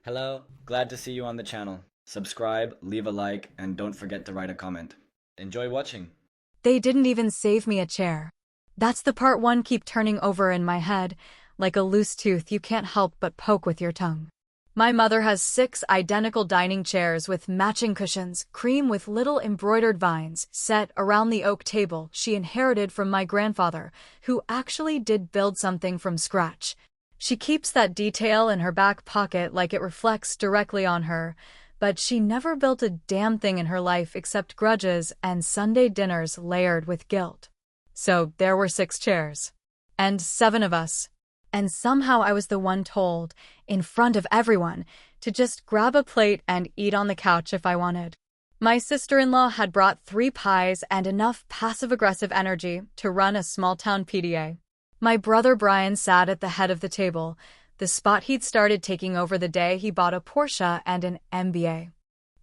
Hello, glad to see you on the channel. Subscribe, leave a like, and don't forget to write a comment. Enjoy watching. They didn't even save me a chair. That's the part one keep turning over in my head, like a loose tooth you can't help but poke with your tongue. My mother has 6 identical dining chairs with matching cushions, cream with little embroidered vines, set around the oak table she inherited from my grandfather, who actually did build something from scratch. She keeps that detail in her back pocket like it reflects directly on her, but she never built a damn thing in her life except grudges and Sunday dinners layered with guilt. So there were 6 chairs. And 7 of us. And somehow I was the one told, in front of everyone, to just grab a plate and eat on the couch if I wanted. My sister-in-law had brought 3 pies and enough passive-aggressive energy to run a small-town PDA. My brother Brian sat at the head of the table, the spot he'd started taking over the day he bought a Porsche and an MBA.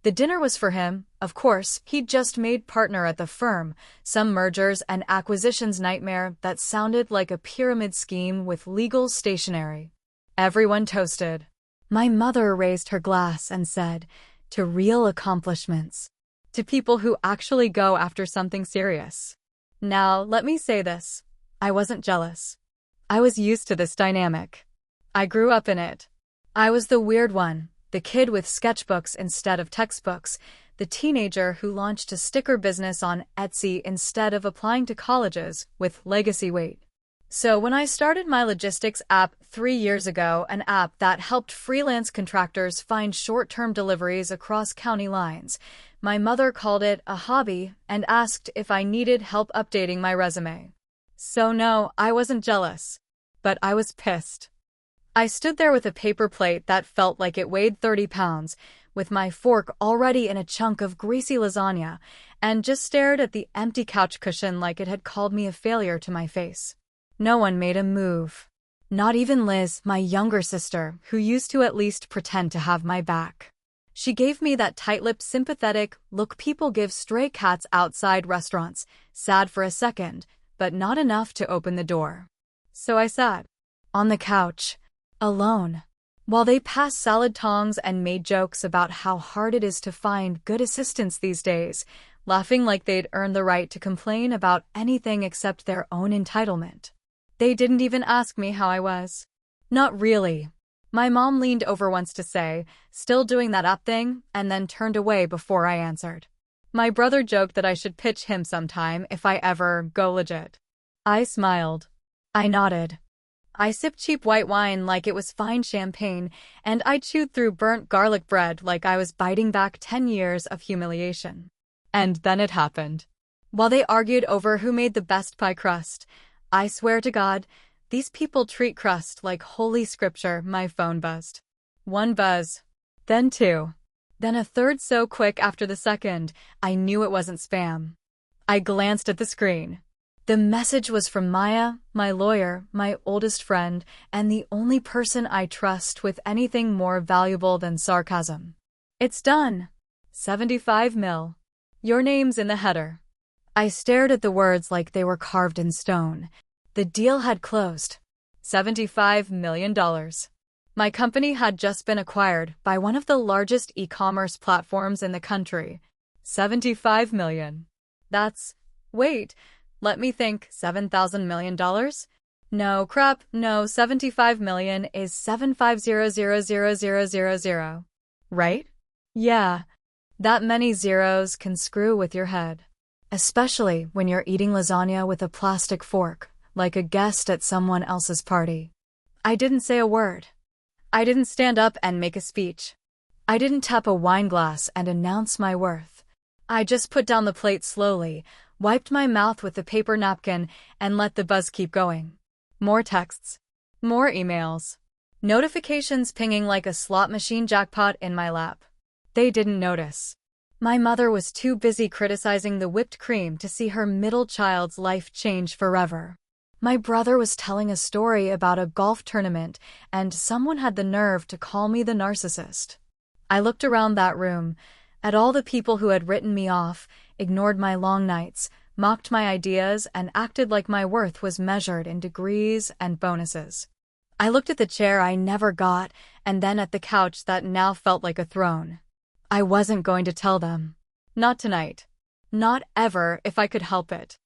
The dinner was for him, of course. He'd just made partner at the firm, some mergers and acquisitions nightmare that sounded like a pyramid scheme with legal stationery. Everyone toasted. My mother raised her glass and said, "To real accomplishments. To people who actually go after something serious." Now, let me say this. I wasn't jealous. I was used to this dynamic. I grew up in it. I was the weird one, the kid with sketchbooks instead of textbooks, the teenager who launched a sticker business on Etsy instead of applying to colleges with legacy weight. So when I started my logistics app 3 years ago, an app that helped freelance contractors find short-term deliveries across county lines, my mother called it a hobby and asked if I needed help updating my resume. So no, I wasn't jealous. But I was pissed. I stood there with a paper plate that felt like it weighed 30 pounds, with my fork already in a chunk of greasy lasagna, and just stared at the empty couch cushion like it had called me a failure to my face. No one made a move. Not even Liz, my younger sister, who used to at least pretend to have my back. She gave me that tight-lipped, sympathetic look people give stray cats outside restaurants, sad for a second, but not enough to open the door. So I sat on the couch, alone, while they passed salad tongs and made jokes about how hard it is to find good assistants these days, laughing like they'd earned the right to complain about anything except their own entitlement. They didn't even ask me how I was. Not really. My mom leaned over once to say, "Still doing that up thing," and then turned away before I answered. My brother joked that I should pitch him sometime if I ever go legit. I smiled. I nodded. I sipped cheap white wine like it was fine champagne, and I chewed through burnt garlic bread like I was biting back 10 years of humiliation. And then it happened. While they argued over who made the best pie crust, I swear to God, these people treat crust like holy scripture. My phone buzzed. 1 buzz. Then 2. Then a 3rd so quick after the second, I knew it wasn't spam. I glanced at the screen. The message was from Maya, my lawyer, my oldest friend, and the only person I trust with anything more valuable than sarcasm. "It's done. 75 mil. Your name's in the header." I stared at the words like they were carved in stone. The deal had closed. $75 million. My company had just been acquired by one of the largest e-commerce platforms in the country. 75 million. Wait, let me think, $7,000 million? No, crap, no, 75 million is 750,000,000. Right? Yeah. That many zeros can screw with your head. Especially when you're eating lasagna with a plastic fork, like a guest at someone else's party. I didn't say a word. I didn't stand up and make a speech. I didn't tap a wine glass and announce my worth. I just put down the plate slowly, wiped my mouth with the paper napkin, and let the buzz keep going. More texts. More emails. Notifications pinging like a slot machine jackpot in my lap. They didn't notice. My mother was too busy criticizing the whipped cream to see her middle child's life change forever. My brother was telling a story about a golf tournament, and someone had the nerve to call me the narcissist. I looked around that room, at all the people who had written me off, ignored my long nights, mocked my ideas, and acted like my worth was measured in degrees and bonuses. I looked at the chair I never got and then at the couch that now felt like a throne. I wasn't going to tell them. Not tonight. Not ever if I could help it.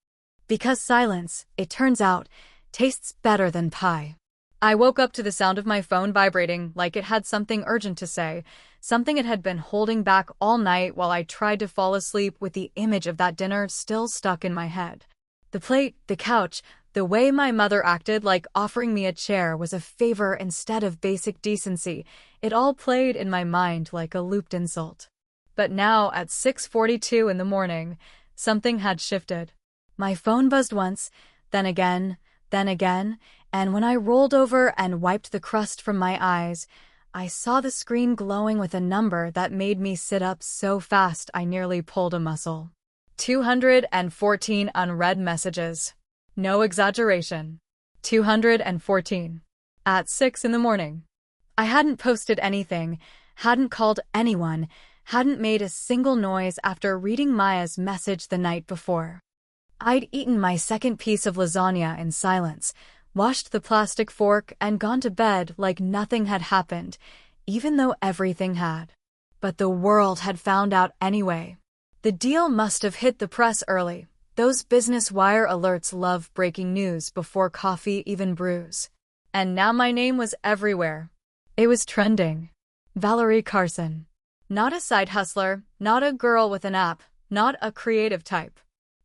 Because silence, it turns out, tastes better than pie. I woke up to the sound of my phone vibrating like it had something urgent to say, something it had been holding back all night while I tried to fall asleep with the image of that dinner still stuck in my head. The plate, the couch, the way my mother acted like offering me a chair was a favor instead of basic decency. It all played in my mind like a looped insult. But now, at 6:42 in the morning, something had shifted. My phone buzzed once, then again, and when I rolled over and wiped the crust from my eyes, I saw the screen glowing with a number that made me sit up so fast I nearly pulled a muscle. 214 unread messages. No exaggeration. 214. At 6 in the morning. I hadn't posted anything, hadn't called anyone, hadn't made a single noise after reading Maya's message the night before. I'd eaten my second piece of lasagna in silence, washed the plastic fork, and gone to bed like nothing had happened, even though everything had. But the world had found out anyway. The deal must have hit the press early. Those Business Wire alerts love breaking news before coffee even brews. And now my name was everywhere. It was trending. Valerie Carson. Not a side hustler, not a girl with an app, not a creative type.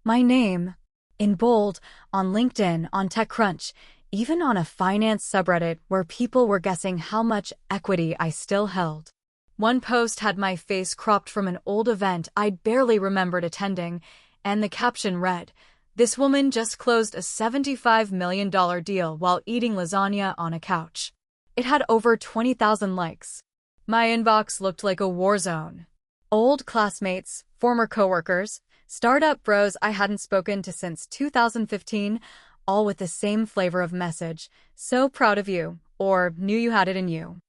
My name, in bold, on LinkedIn, on TechCrunch, even on a finance subreddit where people were guessing how much equity I still held. One post had my face cropped from an old event I'd barely remembered attending, and the caption read, "This woman just closed a $75 million deal while eating lasagna on a couch." It had over 20,000 likes. My inbox looked like a war zone. Old classmates, former coworkers, startup bros I hadn't spoken to since 2015, all with the same flavor of message, "So proud of you," or "Knew you had it in you."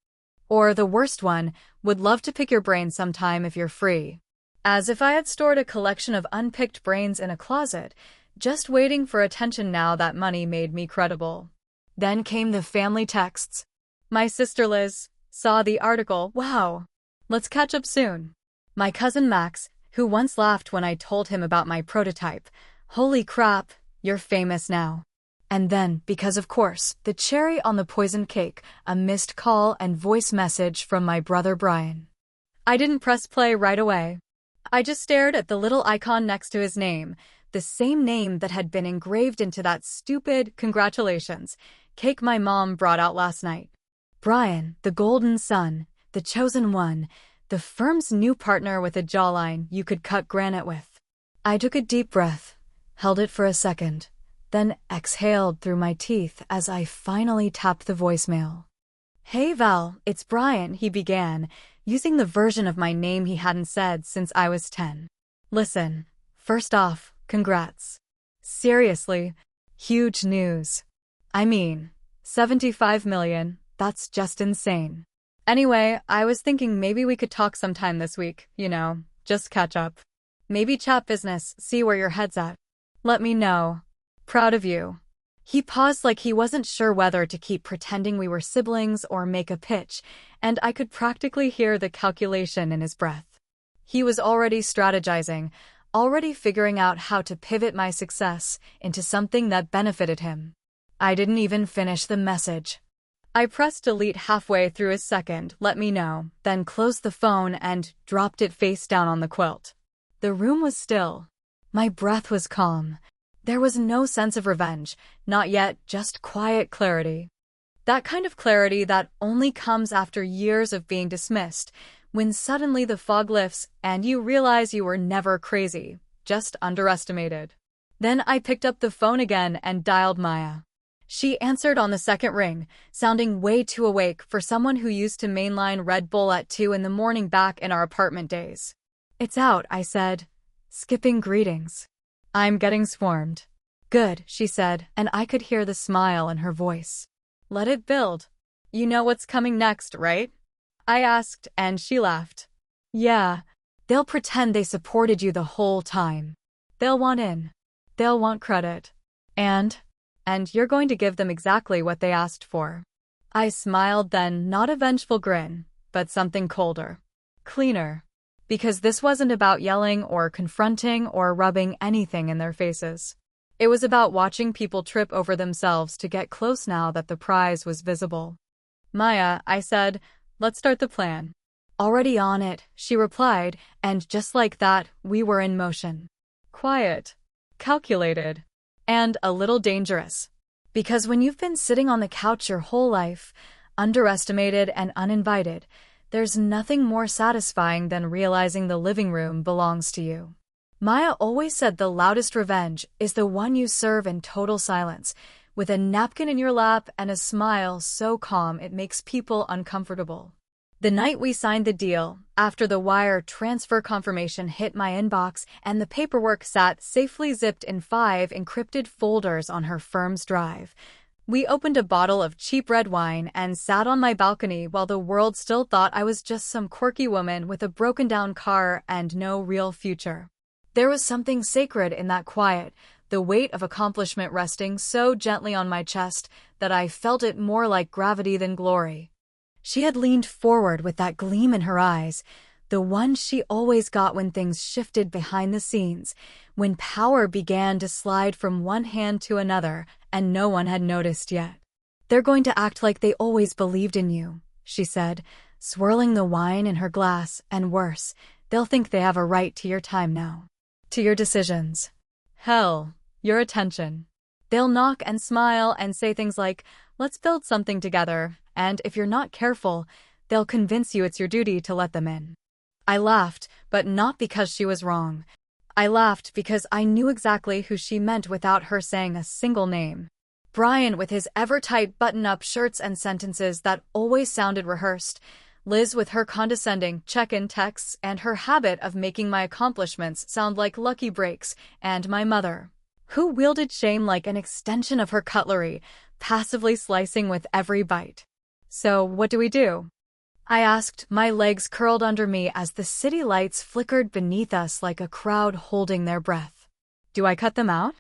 Or the worst one, "Would love to pick your brain sometime if you're free." As if I had stored a collection of unpicked brains in a closet, just waiting for attention now that money made me credible. Then came the family texts. My sister Liz saw the article, "Wow, let's catch up soon." My cousin Max, who once laughed when I told him about my prototype, "Holy crap, you're famous now." And then, because of course, the cherry on the poison cake, a missed call and voice message from my brother Brian. I didn't press play right away. I just stared at the little icon next to his name, the same name that had been engraved into that stupid congratulations cake my mom brought out last night. Brian, the golden son, the chosen one, the firm's new partner with a jawline you could cut granite with. I took a deep breath, held it for a second, then exhaled through my teeth as I finally tapped the voicemail. "Hey Val, it's Brian," he began, using the version of my name he hadn't said since I was 10. "Listen, first off, congrats. Seriously, huge news. I mean, 75 million, that's just insane. Anyway, I was thinking maybe we could talk sometime this week, just catch up. Maybe chat business, see where your head's at. Let me know. Proud of you." He paused like he wasn't sure whether to keep pretending we were siblings or make a pitch, and I could practically hear the calculation in his breath. He was already strategizing, already figuring out how to pivot my success into something that benefited him. I didn't even finish the message. I pressed delete halfway through a second, "Let me know," then closed the phone and dropped it face down on the quilt. The room was still. My breath was calm. There was no sense of revenge, not yet, just quiet clarity. That kind of clarity that only comes after years of being dismissed, when suddenly the fog lifts and you realize you were never crazy, just underestimated. Then I picked up the phone again and dialed Maya. She answered on the second ring, sounding way too awake for someone who used to mainline Red Bull at 2 in the morning back in our apartment days. "It's out," I said, skipping greetings. "I'm getting swarmed." "Good," she said, and I could hear the smile in her voice. "Let it build. You know what's coming next, right?" I asked, and she laughed. "Yeah, they'll pretend they supported you the whole time. They'll want in. They'll want credit. And you're going to give them exactly what they asked for." I smiled then, not a vengeful grin, but something colder. Cleaner. Because this wasn't about yelling or confronting or rubbing anything in their faces. It was about watching people trip over themselves to get close now that the prize was visible. Maya, I said, let's start the plan. Already on it, she replied, and just like that, we were in motion. Quiet. Calculated. And a little dangerous. Because when you've been sitting on the couch your whole life, underestimated and uninvited, there's nothing more satisfying than realizing the living room belongs to you. Maya always said the loudest revenge is the one you serve in total silence, with a napkin in your lap and a smile so calm it makes people uncomfortable. The night we signed the deal, after the wire transfer confirmation hit my inbox and the paperwork sat safely zipped in 5 encrypted folders on her firm's drive, we opened a bottle of cheap red wine and sat on my balcony while the world still thought I was just some quirky woman with a broken-down car and no real future. There was something sacred in that quiet, the weight of accomplishment resting so gently on my chest that I felt it more like gravity than glory. She had leaned forward with that gleam in her eyes, the one she always got when things shifted behind the scenes, when power began to slide from one hand to another and no one had noticed yet. They're going to act like they always believed in you, she said, swirling the wine in her glass, and worse, they'll think they have a right to your time now. To your decisions. Hell, your attention. They'll knock and smile and say things like, let's build something together, and if you're not careful, they'll convince you it's your duty to let them in. I laughed, but not because she was wrong. I laughed because I knew exactly who she meant without her saying a single name. Brian with his ever-tight button-up shirts and sentences that always sounded rehearsed, Liz with her condescending check-in texts and her habit of making my accomplishments sound like lucky breaks, and my mother, who wielded shame like an extension of her cutlery, passively slicing with every bite. So, what do we do? I asked, my legs curled under me as the city lights flickered beneath us like a crowd holding their breath. Do I cut them out?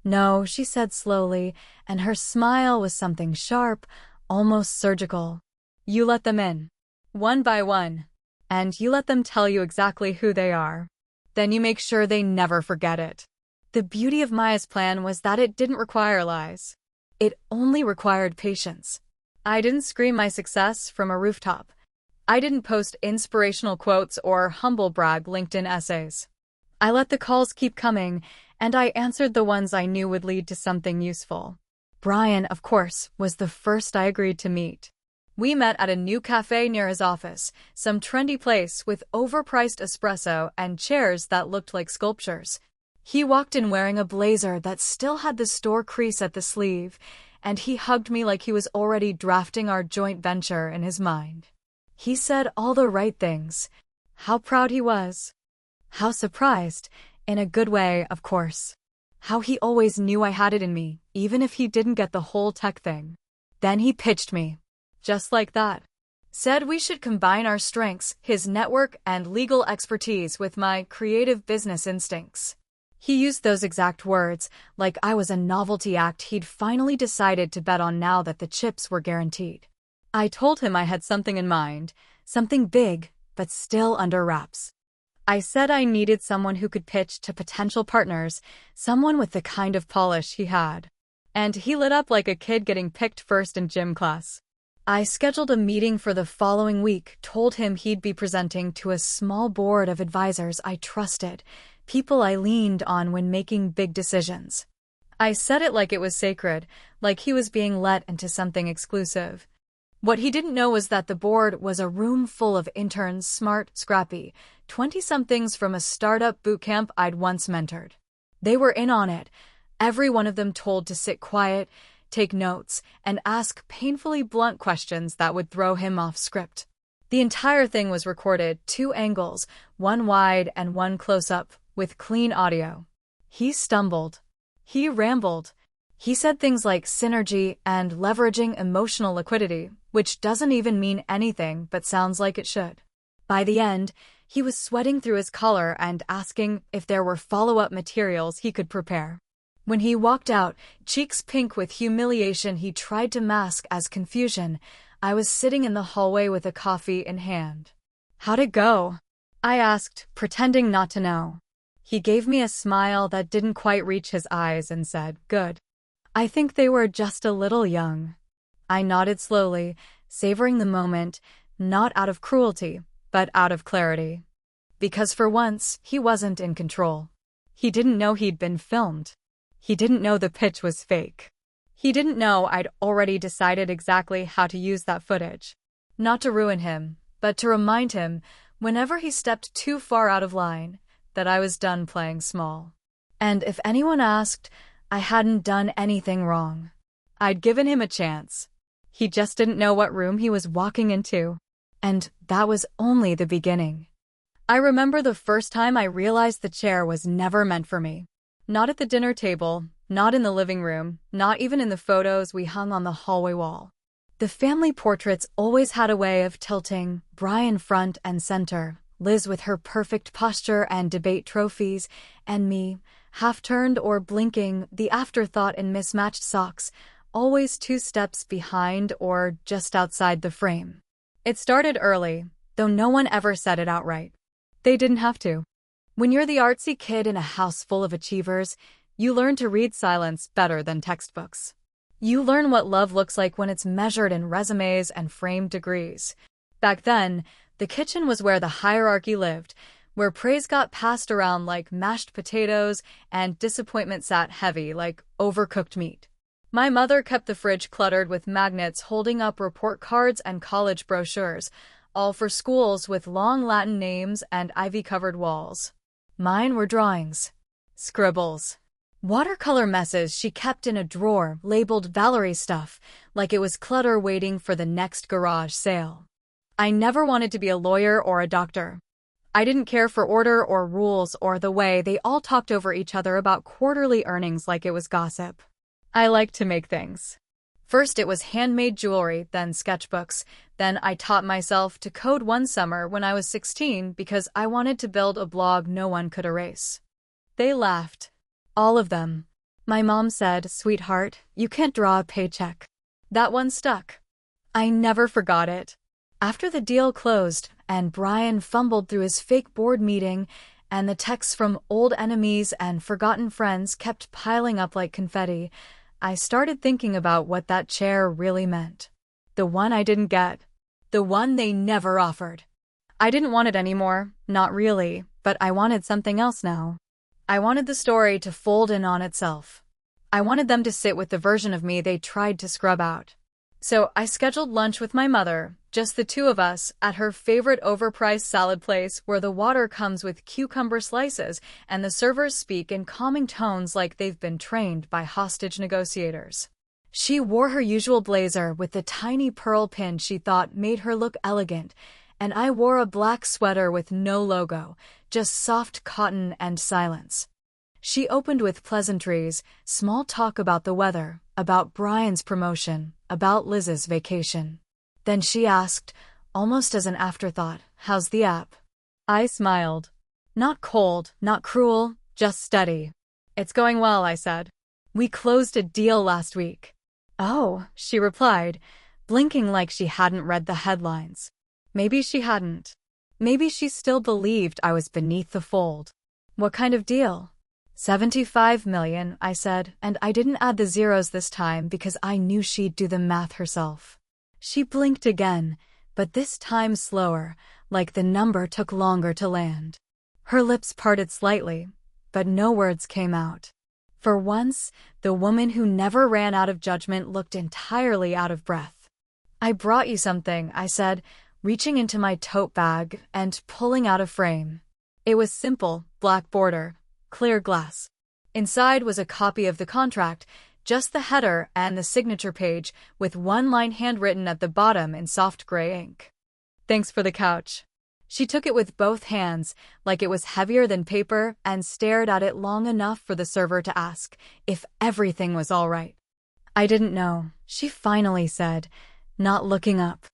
No, she said slowly, and her smile was something sharp, almost surgical. You let them in. One by one. And you let them tell you exactly who they are. Then you make sure they never forget it. The beauty of Maya's plan was that it didn't require lies. It only required patience. I didn't scream my success from a rooftop. I didn't post inspirational quotes or humble brag LinkedIn essays. I let the calls keep coming, and I answered the ones I knew would lead to something useful. Brian, of course, was the first I agreed to meet. We met at a new cafe near his office, some trendy place with overpriced espresso and chairs that looked like sculptures. He walked in wearing a blazer that still had the store crease at the sleeve, and he hugged me like he was already drafting our joint venture in his mind. He said all the right things. How proud he was. How surprised, in a good way, of course. How he always knew I had it in me, even if he didn't get the whole tech thing. Then he pitched me. Just like that. Said we should combine our strengths, his network and legal expertise with my creative business instincts. He used those exact words, like I was a novelty act he'd finally decided to bet on now that the chips were guaranteed. I told him I had something in mind, something big, but still under wraps. I said I needed someone who could pitch to potential partners, someone with the kind of polish he had. And he lit up like a kid getting picked first in gym class. I scheduled a meeting for the following week, told him he'd be presenting to a small board of advisors I trusted, people I leaned on when making big decisions. I said it like it was sacred, like he was being let into something exclusive. What he didn't know was that the board was a room full of interns, smart, scrappy, 20-somethings from a startup bootcamp I'd once mentored. They were in on it, every one of them told to sit quiet, take notes, and ask painfully blunt questions that would throw him off script. The entire thing was recorded, 2 angles, one wide and one close-up, with clean audio. He stumbled. He rambled. He said things like synergy and leveraging emotional liquidity, which doesn't even mean anything but sounds like it should. By the end, he was sweating through his collar and asking if there were follow-up materials he could prepare. When he walked out, cheeks pink with humiliation he tried to mask as confusion, I was sitting in the hallway with a coffee in hand. "How'd it go?" I asked, pretending not to know. He gave me a smile that didn't quite reach his eyes and said, "Good. I think they were just a little young." I nodded slowly, savoring the moment, not out of cruelty, but out of clarity. Because for once, he wasn't in control. He didn't know he'd been filmed. He didn't know the pitch was fake. He didn't know I'd already decided exactly how to use that footage. Not to ruin him, but to remind him, whenever he stepped too far out of line, that I was done playing small. And if anyone asked, I hadn't done anything wrong. I'd given him a chance. He just didn't know what room he was walking into. And that was only the beginning. I remember the first time I realized the chair was never meant for me. Not at the dinner table, not in the living room, not even in the photos we hung on the hallway wall. The family portraits always had a way of tilting Brian front and center, Liz with her perfect posture and debate trophies, and me, half-turned or blinking, the afterthought in mismatched socks, always 2 steps behind or just outside the frame. It started early, though no one ever said it outright. They didn't have to. When you're the artsy kid in a house full of achievers, you learn to read silence better than textbooks. You learn what love looks like when it's measured in resumes and framed degrees. Back then, the kitchen was where the hierarchy lived, where praise got passed around like mashed potatoes and disappointment sat heavy like overcooked meat. My mother kept the fridge cluttered with magnets holding up report cards and college brochures, all for schools with long Latin names and ivy-covered walls. Mine were drawings, scribbles, watercolor messes she kept in a drawer labeled Valerie stuff, like it was clutter waiting for the next garage sale. I never wanted to be a lawyer or a doctor. I didn't care for order or rules or the way they all talked over each other about quarterly earnings like it was gossip. I liked to make things. First it was handmade jewelry, then sketchbooks. Then I taught myself to code one summer when I was 16 because I wanted to build a blog no one could erase. They laughed. All of them. My mom said, "Sweetheart, you can't draw a paycheck." That one stuck. I never forgot it. After the deal closed, and Brian fumbled through his fake board meeting, and the texts from old enemies and forgotten friends kept piling up like confetti, I started thinking about what that chair really meant. The one I didn't get. The one they never offered. I didn't want it anymore, not really, but I wanted something else now. I wanted the story to fold in on itself. I wanted them to sit with the version of me they tried to scrub out. So I scheduled lunch with my mother, just the 2 of us, at her favorite overpriced salad place where the water comes with cucumber slices and the servers speak in calming tones like they've been trained by hostage negotiators. She wore her usual blazer with the tiny pearl pin she thought made her look elegant, and I wore a black sweater with no logo, just soft cotton and silence. She opened with pleasantries, small talk about the weather, about Brian's promotion, about Liz's vacation. Then she asked, almost as an afterthought, "How's the app?" I smiled. Not cold, not cruel, just steady. "It's going well," I said. "We closed a deal last week." "Oh," she replied, blinking like she hadn't read the headlines. Maybe she hadn't. Maybe she still believed I was beneath the fold. "What kind of deal?" "$75 million, I said, and I didn't add the zeros this time because I knew she'd do the math herself. She blinked again, but this time slower, like the number took longer to land. Her lips parted slightly, but no words came out. For once, the woman who never ran out of judgment looked entirely out of breath. "I brought you something," I said, reaching into my tote bag and pulling out a frame. It was simple, black border, clear glass. Inside was a copy of the contract, just the header and the signature page, with one line handwritten at the bottom in soft gray ink. "Thanks for the couch." She took it with both hands, like it was heavier than paper, and stared at it long enough for the server to ask if everything was all right. "I didn't know," she finally said, not looking up.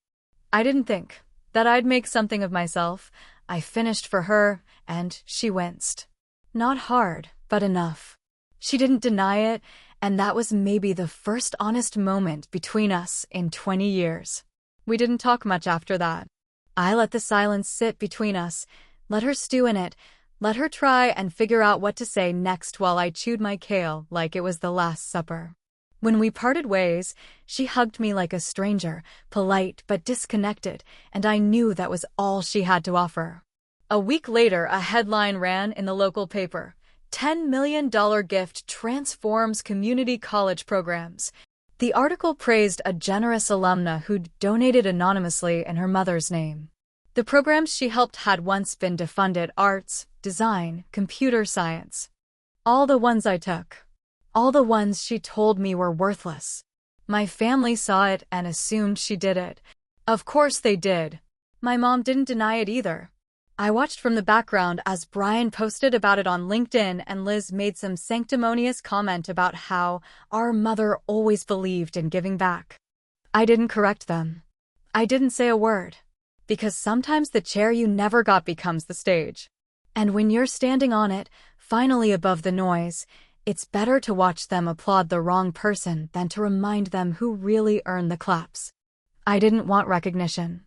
"I didn't think that I'd make something of myself." I finished for her, and she winced. Not hard, but enough. She didn't deny it, and that was maybe the first honest moment between us in 20 years. We didn't talk much after that. I let the silence sit between us, let her stew in it, let her try and figure out what to say next while I chewed my kale like it was the Last Supper. When we parted ways, she hugged me like a stranger, polite but disconnected, and I knew that was all she had to offer. A week later, a headline ran in the local paper: $10 million gift transforms community college programs. The article praised a generous alumna who'd donated anonymously in her mother's name. The programs she helped had once been defunded: arts, design, computer science. All the ones I took. All the ones she told me were worthless. My family saw it and assumed she did it. Of course they did. My mom didn't deny it either. I watched from the background as Brian posted about it on LinkedIn and Liz made some sanctimonious comment about how our mother always believed in giving back. I didn't correct them. I didn't say a word. Because sometimes the chair you never got becomes the stage. And when you're standing on it, finally above the noise, it's better to watch them applaud the wrong person than to remind them who really earned the claps. I didn't want recognition.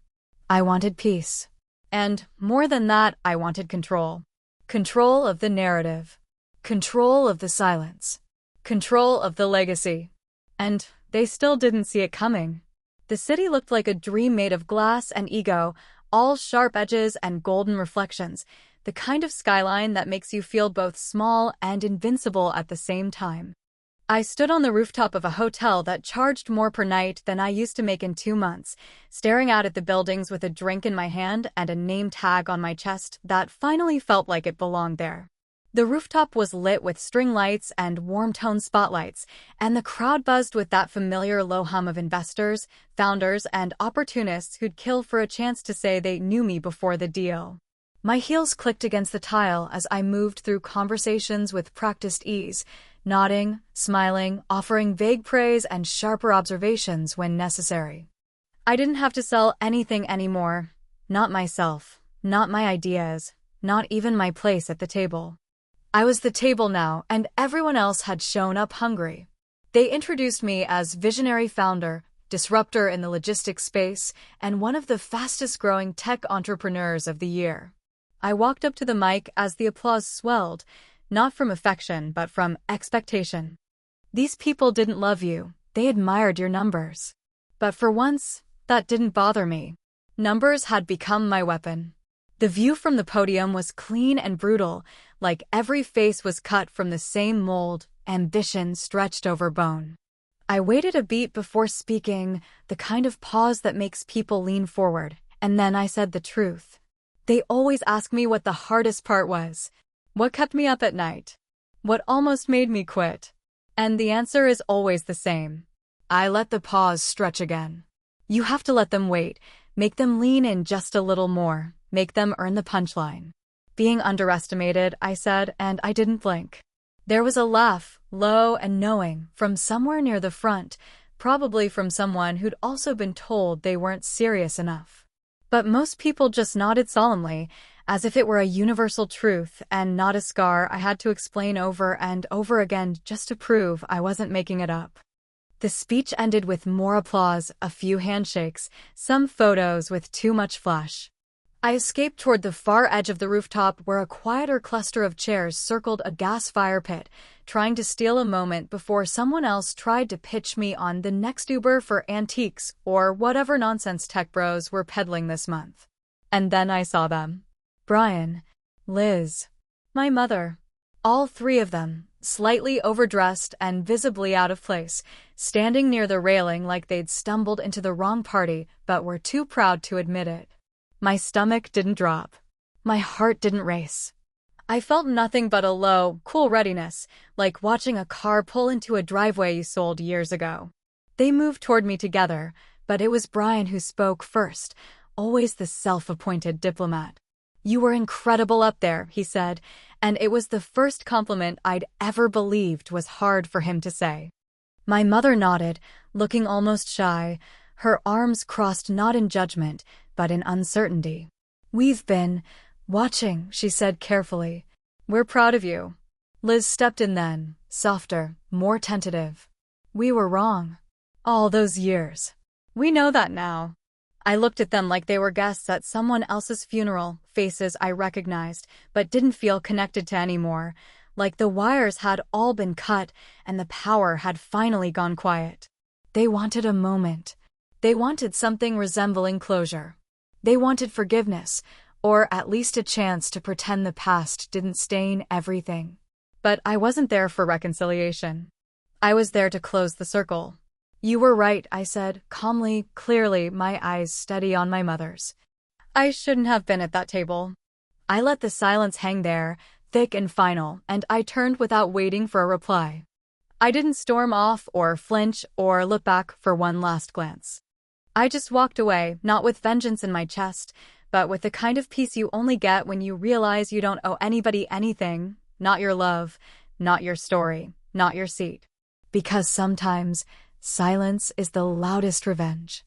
I wanted peace. And, more than that, I wanted control. Control of the narrative. Control of the silence. Control of the legacy. And they still didn't see it coming. The city looked like a dream made of glass and ego, all sharp edges and golden reflections, the kind of skyline that makes you feel both small and invincible at the same time. I stood on the rooftop of a hotel that charged more per night than I used to make in 2 months, staring out at the buildings with a drink in my hand and a name tag on my chest that finally felt like it belonged there. The rooftop was lit with string lights and warm-tone spotlights, and the crowd buzzed with that familiar low hum of investors, founders, and opportunists who'd kill for a chance to say they knew me before the deal. My heels clicked against the tile as I moved through conversations with practiced ease, nodding, smiling, offering vague praise and sharper observations when necessary. I didn't have to sell anything anymore. Not myself, not my ideas, not even my place at the table. I was the table now, and everyone else had shown up hungry. They introduced me as visionary founder, disruptor in the logistics space, and one of the fastest-growing tech entrepreneurs of the year. I walked up to the mic as the applause swelled, not from affection but from expectation. These people didn't love you, they admired your numbers. But for once, that didn't bother me. Numbers had become my weapon. The view from the podium was clean and brutal, like every face was cut from the same mold, ambition stretched over bone. I waited a beat before speaking, the kind of pause that makes people lean forward, and then I said the truth. They always ask me what the hardest part was. What kept me up at night? What almost made me quit? And the answer is always the same. I let the pause stretch again. You have to let them wait, make them lean in just a little more, make them earn the punchline. Being underestimated, I said, and I didn't blink. There was a laugh, low and knowing, from somewhere near the front, probably from someone who'd also been told they weren't serious enough. But most people just nodded solemnly, as if it were a universal truth and not a scar I had to explain over and over again just to prove I wasn't making it up. The speech ended with more applause, a few handshakes, some photos with too much flash. I escaped toward the far edge of the rooftop where a quieter cluster of chairs circled a gas fire pit, trying to steal a moment before someone else tried to pitch me on the next Uber for antiques or whatever nonsense tech bros were peddling this month. And then I saw them. Brian, Liz, my mother. All three of them, slightly overdressed and visibly out of place, standing near the railing like they'd stumbled into the wrong party but were too proud to admit it. My stomach didn't drop. My heart didn't race. I felt nothing but a low, cool readiness, like watching a car pull into a driveway you sold years ago. They moved toward me together, but it was Brian who spoke first, always the self-appointed diplomat. "You were incredible up there," he said, and it was the first compliment I'd ever believed was hard for him to say. My mother nodded, looking almost shy, her arms crossed not in judgment, but in uncertainty. "We've been watching," she said carefully. "We're proud of you." Liz stepped in then, softer, more tentative. We were wrong. All those years. We know that now. I looked at them like they were guests at someone else's funeral, faces I recognized, but didn't feel connected to anymore, like the wires had all been cut and the power had finally gone quiet. They wanted a moment. They wanted something resembling closure. They wanted forgiveness, or at least a chance to pretend the past didn't stain everything. But I wasn't there for reconciliation. I was there to close the circle. You were right, I said, calmly, clearly, my eyes steady on my mother's. I shouldn't have been at that table. I let the silence hang there, thick and final, and I turned without waiting for a reply. I didn't storm off or flinch or look back for one last glance. I just walked away, not with vengeance in my chest, but with the kind of peace you only get when you realize you don't owe anybody anything, not your love, not your story, not your seat. Because sometimes silence is the loudest revenge.